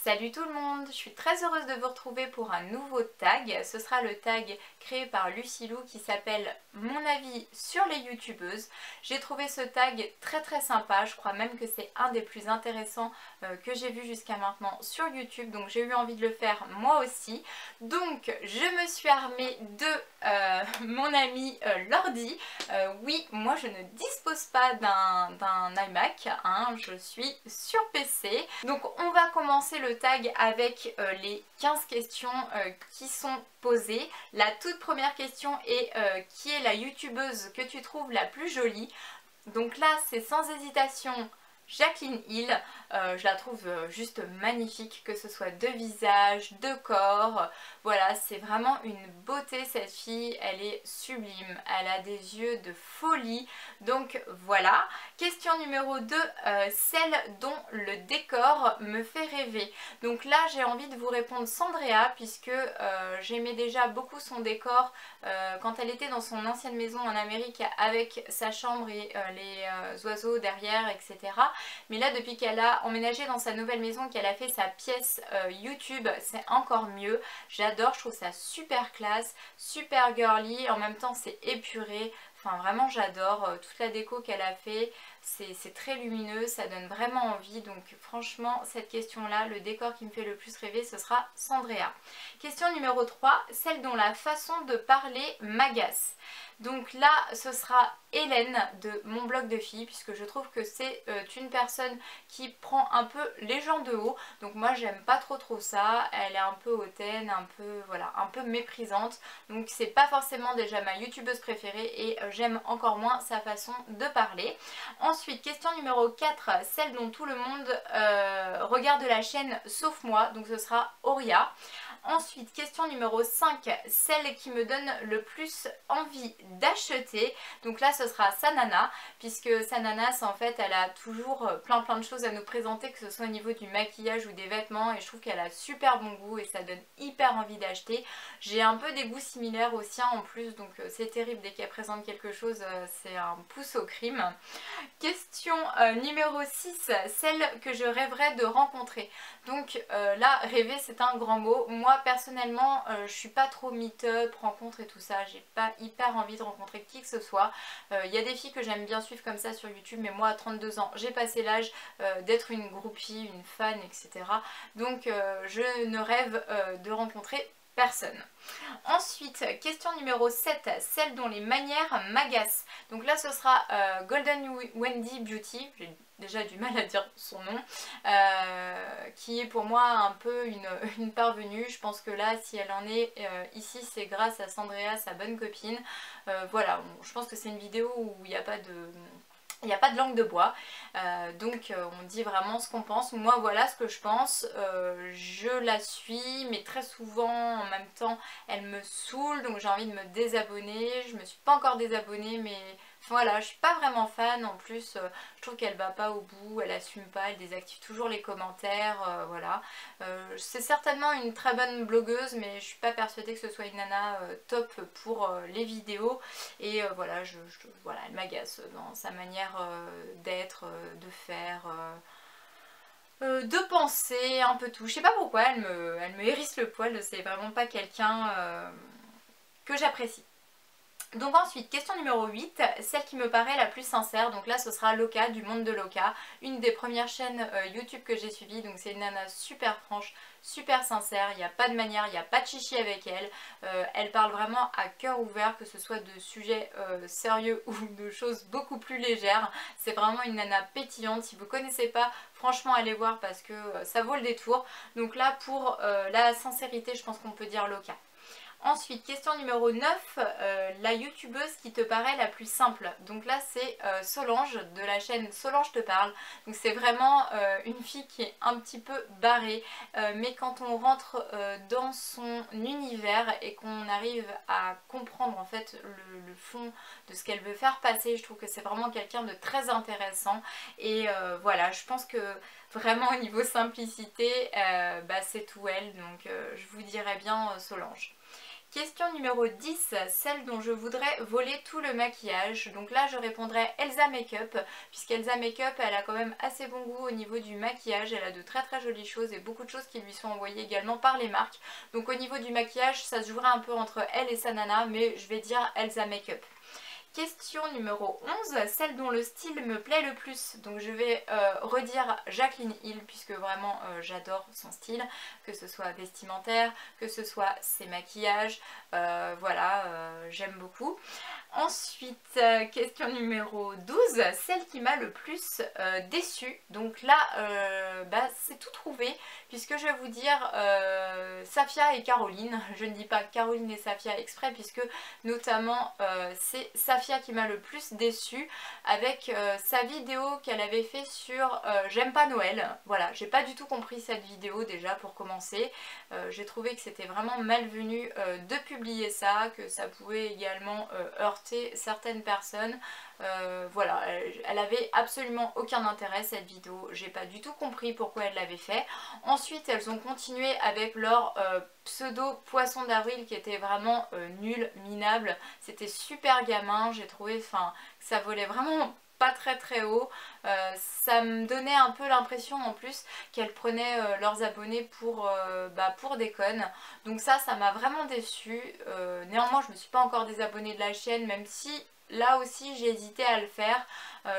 Salut tout le monde, je suis très heureuse de vous retrouver pour un nouveau tag. Ce sera le tag créé par Lucilou qui s'appelle Mon avis sur les youtubeuses. J'ai trouvé ce tag très sympa, je crois même que c'est un des plus intéressants que j'ai vu jusqu'à maintenant sur YouTube. Donc j'ai eu envie de le faire moi aussi. Donc je me suis armée de mon ami l'ordi. Oui, moi je ne dispose pas d'un iMac, hein, je suis sur PC. Donc on va commencer le tag avec les 15 questions qui sont posées. La toute première question est qui est la youtubeuse que tu trouves la plus jolie? Donc là c'est sans hésitation Jacqueline Hill, je la trouve juste magnifique, que ce soit de visage, de corps, voilà, c'est vraiment une beauté cette fille, elle est sublime, elle a des yeux de folie, donc voilà. Question numéro 2, celle dont le décor me fait rêver. Donc là j'ai envie de vous répondre Sandrea, puisque j'aimais déjà beaucoup son décor quand elle était dans son ancienne maison en Amérique avec sa chambre et les oiseaux derrière, etc. Mais là depuis qu'elle a emménagé dans sa nouvelle maison, qu'elle a fait sa pièce YouTube, c'est encore mieux. J'adore, je trouve ça super classe, super girly, en même temps c'est épuré. Enfin vraiment j'adore toute la déco qu'elle a fait, c'est très lumineux, ça donne vraiment envie. Donc franchement cette question là, le décor qui me fait le plus rêver ce sera Sandrea. Question numéro 3, celle dont la façon de parler m'agace. Donc là ce sera Hélène de mon blog de filles, puisque je trouve que c'est une personne qui prend un peu les gens de haut. Donc moi j'aime pas trop ça, elle est un peu hautaine, un peu voilà, un peu méprisante. Donc c'est pas forcément déjà ma youtubeuse préférée et j'aime encore moins sa façon de parler. Ensuite question numéro 4, celle dont tout le monde regarde la chaîne sauf moi, donc ce sera Auria. Ensuite, question numéro 5, celle qui me donne le plus envie d'acheter. Donc là, ce sera Sanana, puisque Sanana, en fait, elle a toujours plein de choses à nous présenter, que ce soit au niveau du maquillage ou des vêtements, et je trouve qu'elle a super bon goût et ça donne hyper envie d'acheter. J'ai un peu des goûts similaires aux siens en plus, donc c'est terrible, dès qu'elle présente quelque chose, c'est un pouce au crime. Question numéro 6, celle que je rêverais de rencontrer. Donc là, rêver c'est un grand mot. Moi personnellement, je suis pas trop meet-up, rencontre et tout ça. J'ai pas hyper envie de rencontrer qui que ce soit. Il y a des filles que j'aime bien suivre comme ça sur YouTube, mais moi à 32 ans, j'ai passé l'âge d'être une groupie, une fan, etc. Donc je ne rêve de rencontrer personne. Ensuite, question numéro 7, celle dont les manières m'agacent. Donc là ce sera Golden Wendy Beauty, j'ai déjà du mal à dire son nom, qui est pour moi un peu une parvenue. Je pense que là si elle en est ici c'est grâce à Sandrea, sa bonne copine. Voilà, bon, je pense que c'est une vidéo où il n'y a pas de... Il n'y a pas de langue de bois, donc on dit vraiment ce qu'on pense. Moi voilà ce que je pense, je la suis mais très souvent en même temps elle me saoule, donc j'ai envie de me désabonner. Je me suis pas encore désabonnée mais voilà, je suis pas vraiment fan. En plus je trouve qu'elle va pas au bout, elle assume pas, elle désactive toujours les commentaires, voilà. C'est certainement une très bonne blogueuse mais je suis pas persuadée que ce soit une nana top pour les vidéos. Et voilà, voilà, elle m'agace dans sa manière d'être, de faire, de penser, un peu tout. Je sais pas pourquoi, elle me hérisse le poil, c'est vraiment pas quelqu'un que j'apprécie. Donc ensuite, question numéro 8, celle qui me paraît la plus sincère. Donc là ce sera Loca, du monde de Loca, une des premières chaînes YouTube que j'ai suivies. Donc c'est une nana super franche, super sincère, il n'y a pas de manière, il n'y a pas de chichi avec elle. Elle parle vraiment à cœur ouvert, que ce soit de sujets sérieux ou de choses beaucoup plus légères. C'est vraiment une nana pétillante. Si vous ne connaissez pas, franchement allez voir parce que ça vaut le détour. Donc là pour la sincérité, je pense qu'on peut dire Loca. Ensuite, question numéro 9, la youtubeuse qui te paraît la plus simple. Donc là c'est Solange de la chaîne Solange te parle. Donc c'est vraiment une fille qui est un petit peu barrée, mais quand on rentre dans son univers et qu'on arrive à comprendre en fait le fond de ce qu'elle veut faire passer, je trouve que c'est vraiment quelqu'un de très intéressant. Et voilà, je pense que vraiment au niveau simplicité, c'est tout elle. Donc je vous dirais bien Solange. Question numéro 10, celle dont je voudrais voler tout le maquillage. Donc là je répondrais Elsa Makeup, puisqu'Elsa Makeup elle a quand même assez bon goût au niveau du maquillage, elle a de très très jolies choses et beaucoup de choses qui lui sont envoyées également par les marques. Donc au niveau du maquillage ça se jouerait un peu entre elle et Sanana, mais je vais dire Elsa Makeup. Question numéro 11, celle dont le style me plaît le plus. Donc je vais redire Jaclyn Hill puisque vraiment j'adore son style, que ce soit vestimentaire, que ce soit ses maquillages, voilà, j'aime beaucoup. Ensuite, question numéro 12, celle qui m'a le plus déçue. Donc là, c'est tout trouvé puisque je vais vous dire Safia et Caroline. Je ne dis pas Caroline et Safia exprès puisque notamment c'est Safia qui m'a le plus déçue avec sa vidéo qu'elle avait fait sur J'aime pas Noël. Voilà, j'ai pas du tout compris cette vidéo déjà pour commencer. J'ai trouvé que c'était vraiment malvenu de publier ça, que ça pouvait également heurter certaines personnes. Voilà, elle avait absolument aucun intérêt cette vidéo, j'ai pas du tout compris pourquoi elle l'avait fait. Ensuite elles ont continué avec leur pseudo poisson d'avril qui était vraiment nul, minable, c'était super gamin, j'ai trouvé que ça volait vraiment pas très très haut, ça me donnait un peu l'impression en plus qu'elles prenaient leurs abonnés pour des connes, donc ça m'a vraiment déçue. Néanmoins je me suis pas encore désabonnée de la chaîne, même si là aussi j'ai hésité à le faire,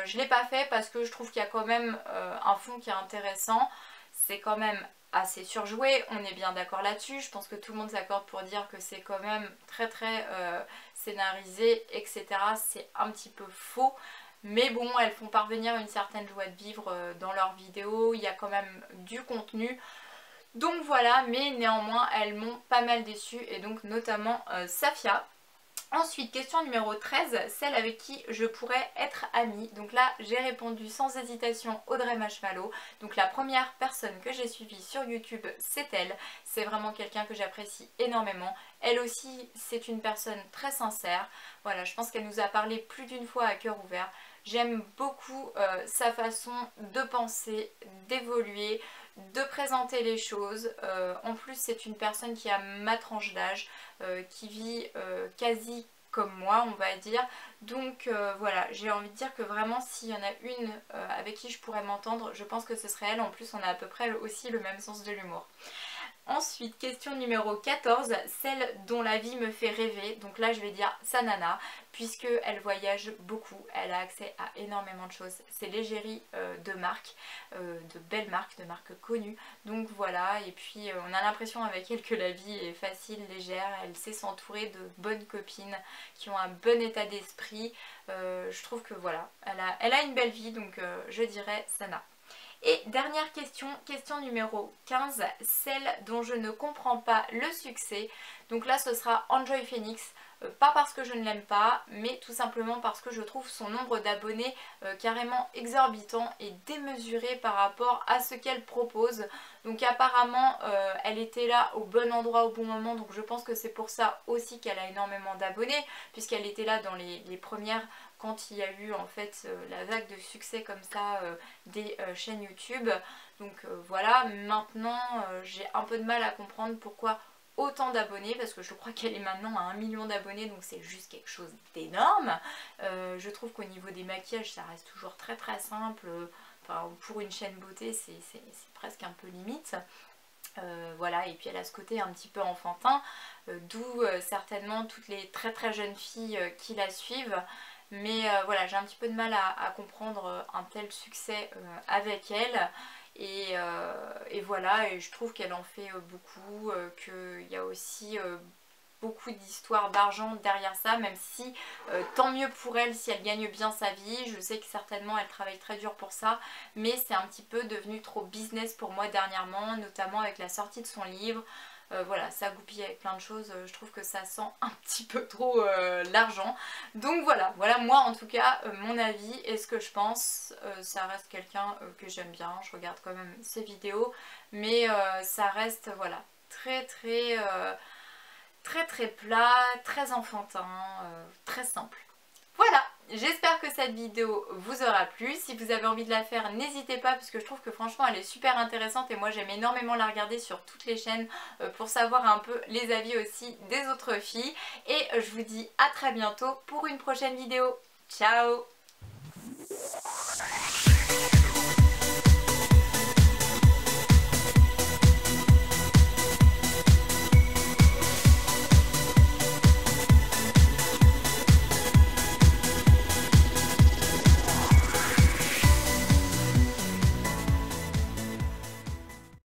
je l'ai pas fait parce que je trouve qu'il y a quand même un fond qui est intéressant, c'est quand même assez surjoué, on est bien d'accord là-dessus, je pense que tout le monde s'accorde pour dire que c'est quand même très très scénarisé, etc. C'est un petit peu faux. Mais bon, elles font parvenir une certaine joie de vivre dans leurs vidéos, il y a quand même du contenu. Donc voilà, mais néanmoins elles m'ont pas mal déçue et donc notamment Safia. Ensuite, question numéro 13, celle avec qui je pourrais être amie. Donc là, j'ai répondu sans hésitation Audrey Marshmallow. Donc la première personne que j'ai suivie sur YouTube, c'est elle. C'est vraiment quelqu'un que j'apprécie énormément. Elle aussi, c'est une personne très sincère. Voilà, je pense qu'elle nous a parlé plus d'une fois à cœur ouvert. J'aime beaucoup sa façon de penser, d'évoluer, de présenter les choses. En plus, c'est une personne qui a ma tranche d'âge, qui vit quasi comme moi, on va dire. Donc voilà, j'ai envie de dire que vraiment s'il y en a une avec qui je pourrais m'entendre, je pense que ce serait elle. En plus, on a à peu près aussi le même sens de l'humour. Ensuite, question numéro 14, celle dont la vie me fait rêver. Donc là, je vais dire Sanana, puisqu'elle voyage beaucoup, elle a accès à énormément de choses. C'est l'égérie de marques, de belles marques, de marques connues. Donc voilà, et puis on a l'impression avec elle que la vie est facile, légère. Elle sait s'entourer de bonnes copines qui ont un bon état d'esprit. Je trouve que voilà, elle a une belle vie, donc je dirais Sana. Et dernière question, question numéro 15, celle dont je ne comprends pas le succès. Donc là ce sera Enjoy Phoenix, pas parce que je ne l'aime pas, mais tout simplement parce que je trouve son nombre d'abonnés carrément exorbitant et démesuré par rapport à ce qu'elle propose. Donc apparemment elle était là au bon endroit au bon moment, donc je pense que c'est pour ça aussi qu'elle a énormément d'abonnés, puisqu'elle était là dans les premières quand il y a eu en fait la vague de succès comme ça des chaînes YouTube. Donc voilà, maintenant j'ai un peu de mal à comprendre pourquoi autant d'abonnés, parce que je crois qu'elle est maintenant à 1 million d'abonnés, donc c'est juste quelque chose d'énorme. Je trouve qu'au niveau des maquillages ça reste toujours très très simple, enfin, pour une chaîne beauté c'est presque un peu limite. Voilà, et puis elle a ce côté un petit peu enfantin, d'où certainement toutes les très très jeunes filles qui la suivent. Mais voilà, j'ai un petit peu de mal à comprendre un tel succès avec elle. Et voilà, et je trouve qu'elle en fait beaucoup, qu'il y a aussi beaucoup d'histoires d'argent derrière ça, même si tant mieux pour elle si elle gagne bien sa vie. Je sais que certainement elle travaille très dur pour ça, mais c'est un petit peu devenu trop business pour moi dernièrement, notamment avec la sortie de son livre. Voilà, ça goupille avec plein de choses, je trouve que ça sent un petit peu trop l'argent. Donc voilà, voilà moi en tout cas mon avis et ce que je pense. Ça reste quelqu'un que j'aime bien, je regarde quand même ses vidéos, mais ça reste voilà très très plat, très enfantin, très simple. Voilà, j'espère que cette vidéo vous aura plu. Si vous avez envie de la faire, n'hésitez pas parce que je trouve que franchement elle est super intéressante et moi j'aime énormément la regarder sur toutes les chaînes pour savoir un peu les avis aussi des autres filles. Et je vous dis à très bientôt pour une prochaine vidéo. Ciao!